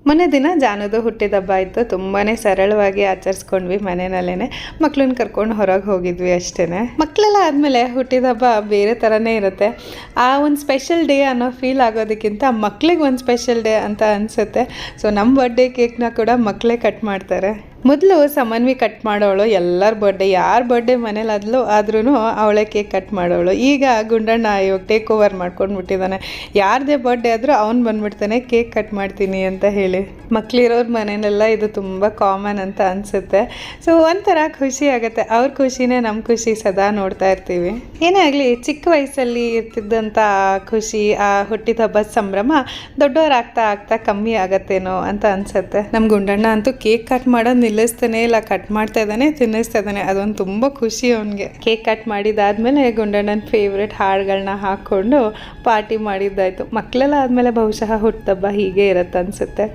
ಮೊನ್ನೆ ದಿನ ಜಾನುದು ಹುಟ್ಟಿದಬ್ಬ ಆಯಿತು. ತುಂಬಾ ಸರಳವಾಗಿ ಆಚರಿಸ್ಕೊಂಡ್ವಿ ಮನೆಯಲ್ಲೇ. ಮಕ್ಳನ್ನ ಕರ್ಕೊಂಡು ಹೊರಗೆ ಹೋಗಿದ್ವಿ ಅಷ್ಟೇ. ಮಕ್ಕಳೆಲ್ಲ ಆದಮೇಲೆ ಹುಟ್ಟಿದಬ್ಬ ಬೇರೆ ಥರನೇ ಇರುತ್ತೆ. ಆ ಒಂದು ಸ್ಪೆಷಲ್ ಡೇ ಅನ್ನೋ ಫೀಲ್ ಆಗೋದಕ್ಕಿಂತ ಮಕ್ಳಿಗೆ ಒಂದು ಸ್ಪೆಷಲ್ ಡೇ ಅಂತ ಅನಿಸುತ್ತೆ. ಸೊ ನಮ್ಮ ಬರ್ಡೇ ಕೇಕ್ನ ಕೂಡ ಮಕ್ಕಳೇ ಕಟ್ ಮಾಡ್ತಾರೆ. ಮೊದಲು ಸಮನ್ವಿ ಕಟ್ ಮಾಡೋಳು, ಎಲ್ಲರ ಬರ್ಡೇ ಯಾರ ಬರ್ಡೇ ಮನೇಲಾದ್ಲು ಆದ್ರೂ ಅವಳೇ ಕೇಕ್ ಕಟ್ ಮಾಡೋಳು. ಈಗ ಗುಂಡಣ್ಣ ಇವಾಗ ಟೇಕ್ ಓವರ್ ಮಾಡ್ಕೊಂಡ್ಬಿಟ್ಟಿದ್ದಾನೆ. ಯಾರದೇ ಬರ್ಡೇ ಆದರೂ ಅವ್ನು ಬಂದ್ಬಿಡ್ತಾನೆ ಕೇಕ್ ಕಟ್ ಮಾಡ್ತೀನಿ ಅಂತ ಹೇಳಿ. ಮಕ್ಳಿರೋರ ಮನೆಯಲ್ಲೆಲ್ಲ ಇದು ತುಂಬ ಕಾಮನ್ ಅಂತ ಅನಿಸುತ್ತೆ. ಸೊ ಒಂಥರ ಖುಷಿ ಆಗುತ್ತೆ. ಅವ್ರ ಖುಷಿನೇ ನಮ್ಮ ಖುಷಿ ಸದಾ ನೋಡ್ತಾ ಇರ್ತೀವಿ. ಏನೇ ಆಗಲಿ ಚಿಕ್ಕ ವಯಸ್ಸಲ್ಲಿ ಇರ್ತಿದ್ದಂಥ ಖುಷಿ, ಆ ಹುಟ್ಟಿದ ಹಬ್ಬದ ಸಂಭ್ರಮ ದೊಡ್ಡವರಾಗ್ತಾ ಆಗ್ತಾ ಕಮ್ಮಿ ಆಗತ್ತೇನೋ ಅಂತ ಅನಿಸುತ್ತೆ. ನಮ್ಮ ಗುಂಡಣ್ಣ ಅಂತೂ ಕೇಕ್ ಕಟ್ ಮಾಡೋದು ನಿಲ್ಲಿಸ್ತಾನೆ ಇಲ್ಲ, ಕಟ್ ಮಾಡ್ತಾ ಇದ್ದಾನೆ, ತಿನ್ನಿಸ್ತಾ ಇದ್ದಾನೆ. ಅದೊಂದು ತುಂಬ ಖುಷಿ ಅವನಿಗೆ. ಕೇಕ್ ಕಟ್ ಮಾಡಿದಾದ್ಮೇಲೆ ಗುಂಡಣ್ಣನ ಫೇವ್ರೆಟ್ ಹಾಡುಗಳನ್ನ ಹಾಕ್ಕೊಂಡು ಪಾರ್ಟಿ ಮಾಡಿದ್ದಾಯಿತು. ಮಕ್ಕಳೆಲ್ಲ ಆದಮೇಲೆ ಬಹುಶಃ ಹುಟ್ಟುಹಬ್ಬ ಹೀಗೆ ಇರುತ್ತೆ ಅನಿಸುತ್ತೆ.